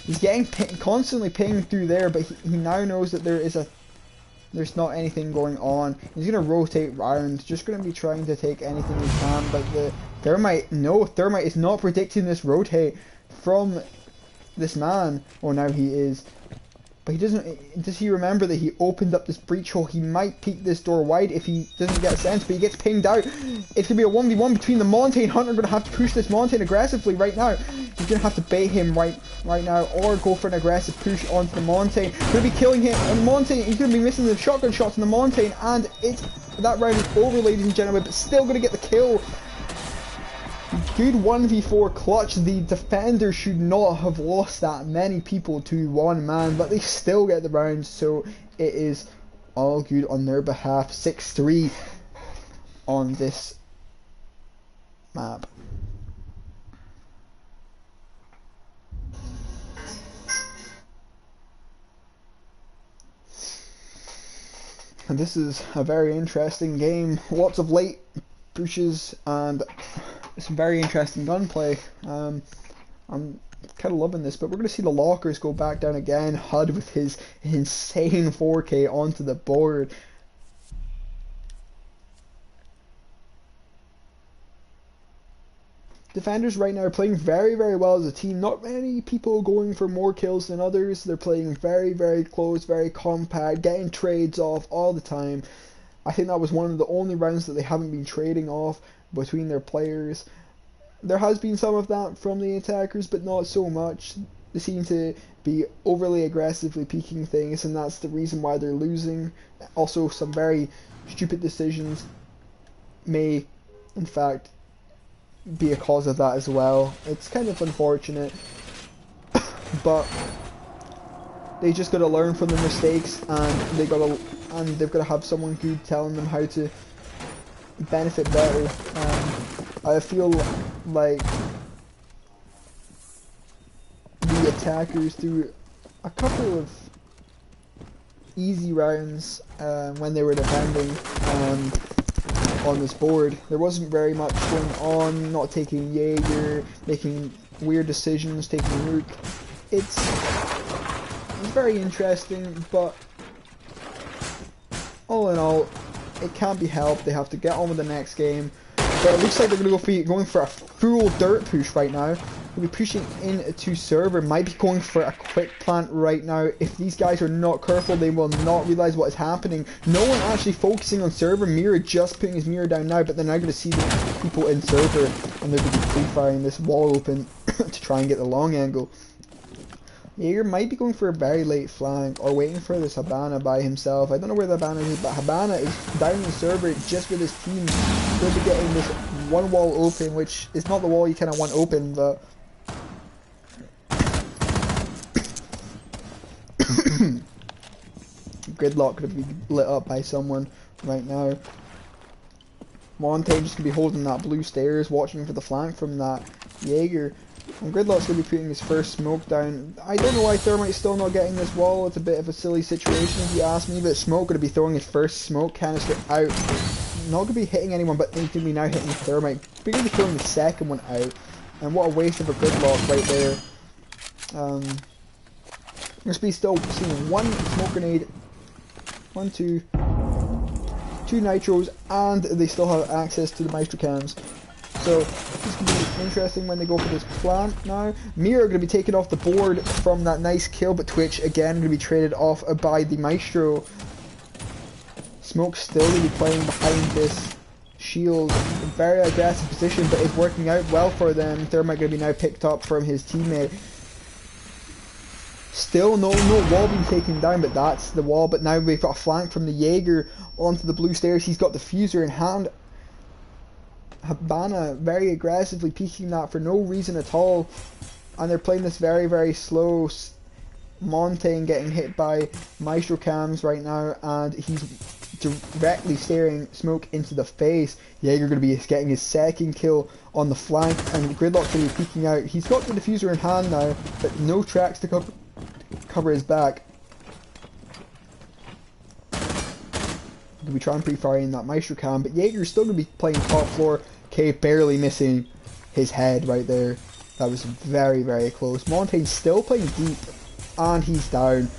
He's getting constantly pinged through there, but he now knows that there's not anything going on. He's going to rotate round, just going to be trying to take anything he can, but the Thermite is not predicting this rotate from this man. Oh, now he is. But he doesn't, does he remember that he opened up this breach hole? He might peek this door wide if he doesn't get a sense, but he gets pinged out. It's going to be a 1v1 between the Monte and Hunter. Going to have to push this Monte aggressively right now. He's going to have to bait him right now, or go for an aggressive push onto the Monte. Going to be killing him, and Monte, he's going to be missing the shotgun shots on the Monte, and that round is over, ladies and gentlemen, but still going to get the kill. Good 1v4 clutch. The defender should not have lost that many people to one man, but they still get the round, so it is all good on their behalf. 6-3 on this map. And this is a very interesting game. Lots of late pushes and some very interesting gunplay. I'm kind of loving this, but we're going to see the lockers go back down again. HUD with his insane 4K onto the board. Defenders right now are playing very, very well as a team. Not many people going for more kills than others. They're playing very, very close, very compact, getting trades off all the time. I think that was one of the only rounds that they haven't been trading off between their players. There has been some of that from the attackers, but not so much. They seem to be overly aggressively peeking things, and that's the reason why they're losing. Also, some very stupid decisions may, in fact, be a cause of that as well. It's kind of unfortunate, but they just got to learn from their mistakes, and they've got to have someone good telling them how to benefit better. I feel like the attackers threw a couple of easy rounds when they were defending on this board. There wasn't very much going on, not taking Jaeger, making weird decisions, taking Rook. It's very interesting, but all in all, it can't be helped. They have to get on with the next game. But it looks like they're going to be going for a full dirt push right now. They'll be pushing into server. Might be going for a quick plant right now. If these guys are not careful, they will not realize what is happening. No one actually focusing on server. Mira just putting his mirror down now, but they're now going to see the people in server, and they're going to be free-firing this wall open to try and get the long angle. Jaeger might be going for a very late flank, or waiting for this Hibana by himself. I don't know where the Hibana is, but Hibana is down in the server just with his team. Going to be getting this one wall open, which is not the wall you kind of want open, but Gridlock could be lit up by someone right now. Monte just going to be holding that blue stairs, watching for the flank from that Jaeger. And Gridlock's going to be putting his first smoke down. I don't know why Thermite's still not getting this wall. It's a bit of a silly situation if you ask me, but Smoke going to be throwing his first smoke canister out. Not going to be hitting anyone, but he's going to be now hitting Thermite. We're going to be throwing the second one out. And what a waste of a Gridlock right there. There's be still seeing one smoke grenade, 1, 2, 2 nitros, and they still have access to the Maestro cams. So this can be interesting when they go for this plant now. Mira are going to be taken off the board from that nice kill, but Twitch again going to be traded off by the Maestro. Smoke still going to be playing behind this shield. Very aggressive position, but it's working out well for them. Thermite going to be now picked up from his teammate. Still no wall being taken down, but that's the wall. But now we've got a flank from the Jaeger onto the blue stairs. He's got the fuser in hand. Habana very aggressively peeking that for no reason at all. And they're playing this very, very slow. Montaigne getting hit by Maestro cams right now, and he's directly staring Smoke into the face. Jaeger going to be getting his second kill on the flank, and Gridlock's going to be peeking out. He's got the diffuser in hand now, but no tracks to cover his back. Going to be trying pre-firing that Maestro cam, but Jaeger's still going to be playing top floor. K barely missing his head right there. That was very, very close. Montaigne's still playing deep, and he's down.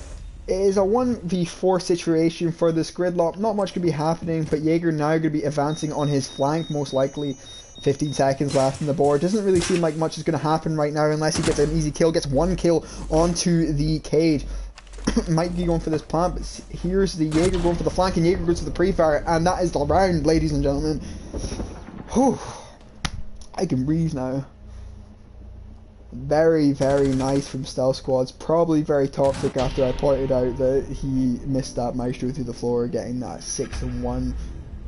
It is a 1v4 situation for this Gridlock. Not much could be happening, but Jaeger now going to be advancing on his flank, most likely. 15 seconds left on the board. Doesn't really seem like much is going to happen right now unless he gets an easy kill. Gets one kill onto the cage. Might be going for this plant, but here's the Jaeger going for the flank, and Jaeger goes to the pre-fire, and that is the round, ladies and gentlemen. Whew. I can breathe now. Very, very nice from Stealth Squads. Probably very toxic after I pointed out that he missed that Maestro through the floor, getting that 6-1.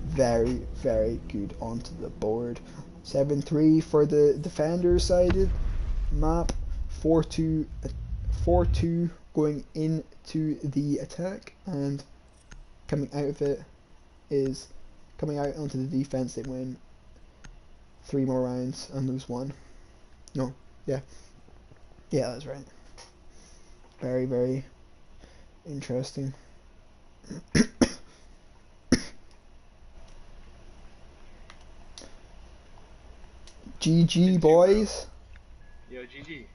Very, very good onto the board. 7-3 for the defenders sided map. 4-2 going into the attack, and coming out of it is coming out onto the defense. They win 3 more rounds and lose 1. No, yeah, that's right. Very, very interesting. GG, boys. Yo, GG.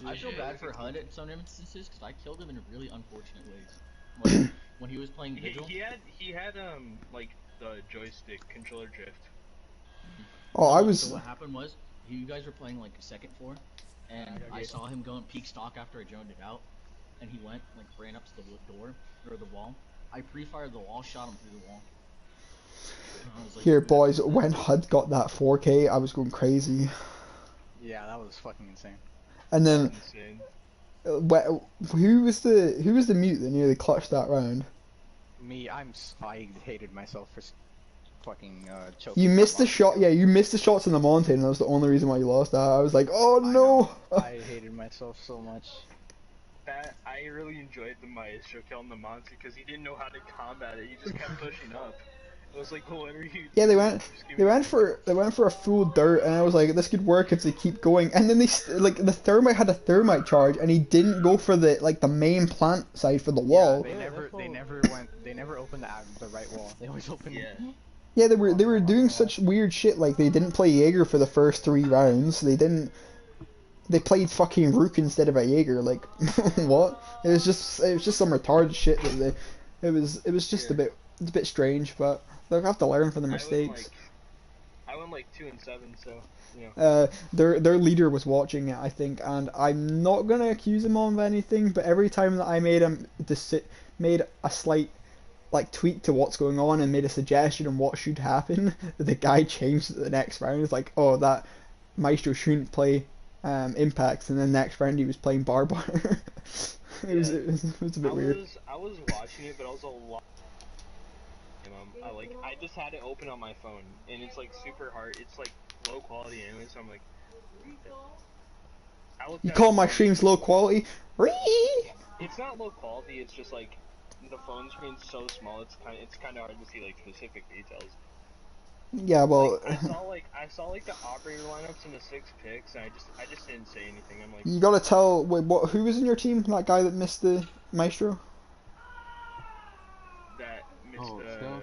I feel bad for HUD at some instances because I killed him in really unfortunate ways. Like, when he was playing Vigil. He had like the joystick controller drift. Oh, I was. So what happened was, you guys were playing like second floor, and I saw him go and peek stock after I joned it out, and he went like ran up to the door or the wall. I pre-fired the wall, shot him through the wall. Like, here, boys. When HUD got that 4K, I was going crazy. Yeah, that was fucking insane. And then, who was the mute that nearly clutched that round? Me, I hated myself for fucking choking. You missed the shot. Yeah, you missed the shots in the mountain, and that was the only reason why you lost that. I was like, oh no. I hated myself so much. I really enjoyed the Maestro killing the monster because he didn't know how to combat it. He just kept pushing up. I was like, what are you? Yeah, they went for a full dirt, and I was like, this could work if they keep going. And then the thermite had a thermite charge, and he didn't go for the main plant side for the wall. Yeah, they never opened the right wall. They always opened. Yeah, they were doing such weird shit. Like, they didn't play Jaeger for the first 3 rounds. They played fucking Rook instead of a Jaeger. Like, what? It was just some retarded shit that it was just a bit strange, but they'll have to learn from the mistakes. I went like 2-7, so you know. Their leader was watching it, I think, and I'm not gonna accuse him of anything, but every time that I made a slight tweak to what's going on and made a suggestion on what should happen, the guy changed it the next round. It's like, oh, that Maestro shouldn't play impacts, and then next round he was playing Barbar. it was a bit weird. I was watching it, but I was a lot. I just had it open on my phone, and it's like super hard. It's like low quality anyway, so I'm like. You call my streams low quality? It's not low quality. It's just like. The phone screen's so small, it's kind of hard to see like specific details. Yeah, well, I saw like the operator lineups and the 6 picks, and I just didn't say anything. I'm like, you gotta tell. Wait, what? Who was in your team? That guy that missed the maestro? that missed Oh, the. Stealth?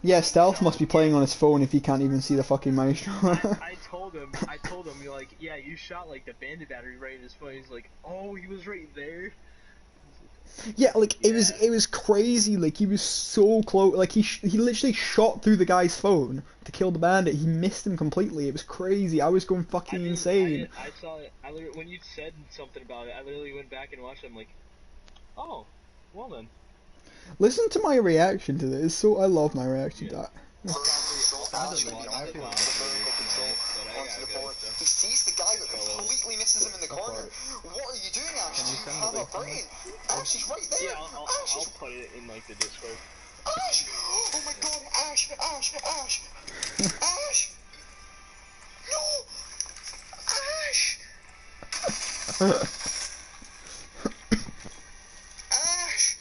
Yeah, Stealth must be playing Yeah. on his phone if he can't even see the fucking maestro. I told him, you're like, yeah, you shot like the bandit battery right in his foot. He's like, oh, he was right there. Yeah, like Yeah. it was crazy. Like he was so close. Like he literally shot through the guy's phone to kill the bandit. He missed him completely. It was crazy. I was going fucking insane. I saw it. I literally, when you said something about it, I literally went back and watched it. I'm like, oh, well then. Listen to my reaction to this. So I love my reaction to that. He sees the guy that completely misses him in the corner. What are you doing, Ash? Do you have a brain? Ash is right there. Yeah, I'll put it in like the Discord. Ash! Oh my god, Ash! Ash! Ash! Ash! No! Ash! Ash!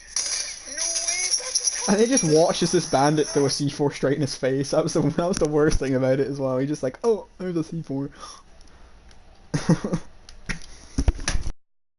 No way! Is that just And he just watches this bandit throw a C4 straight in his face. That was the worst thing about it as well. He just like, oh, there's a C4.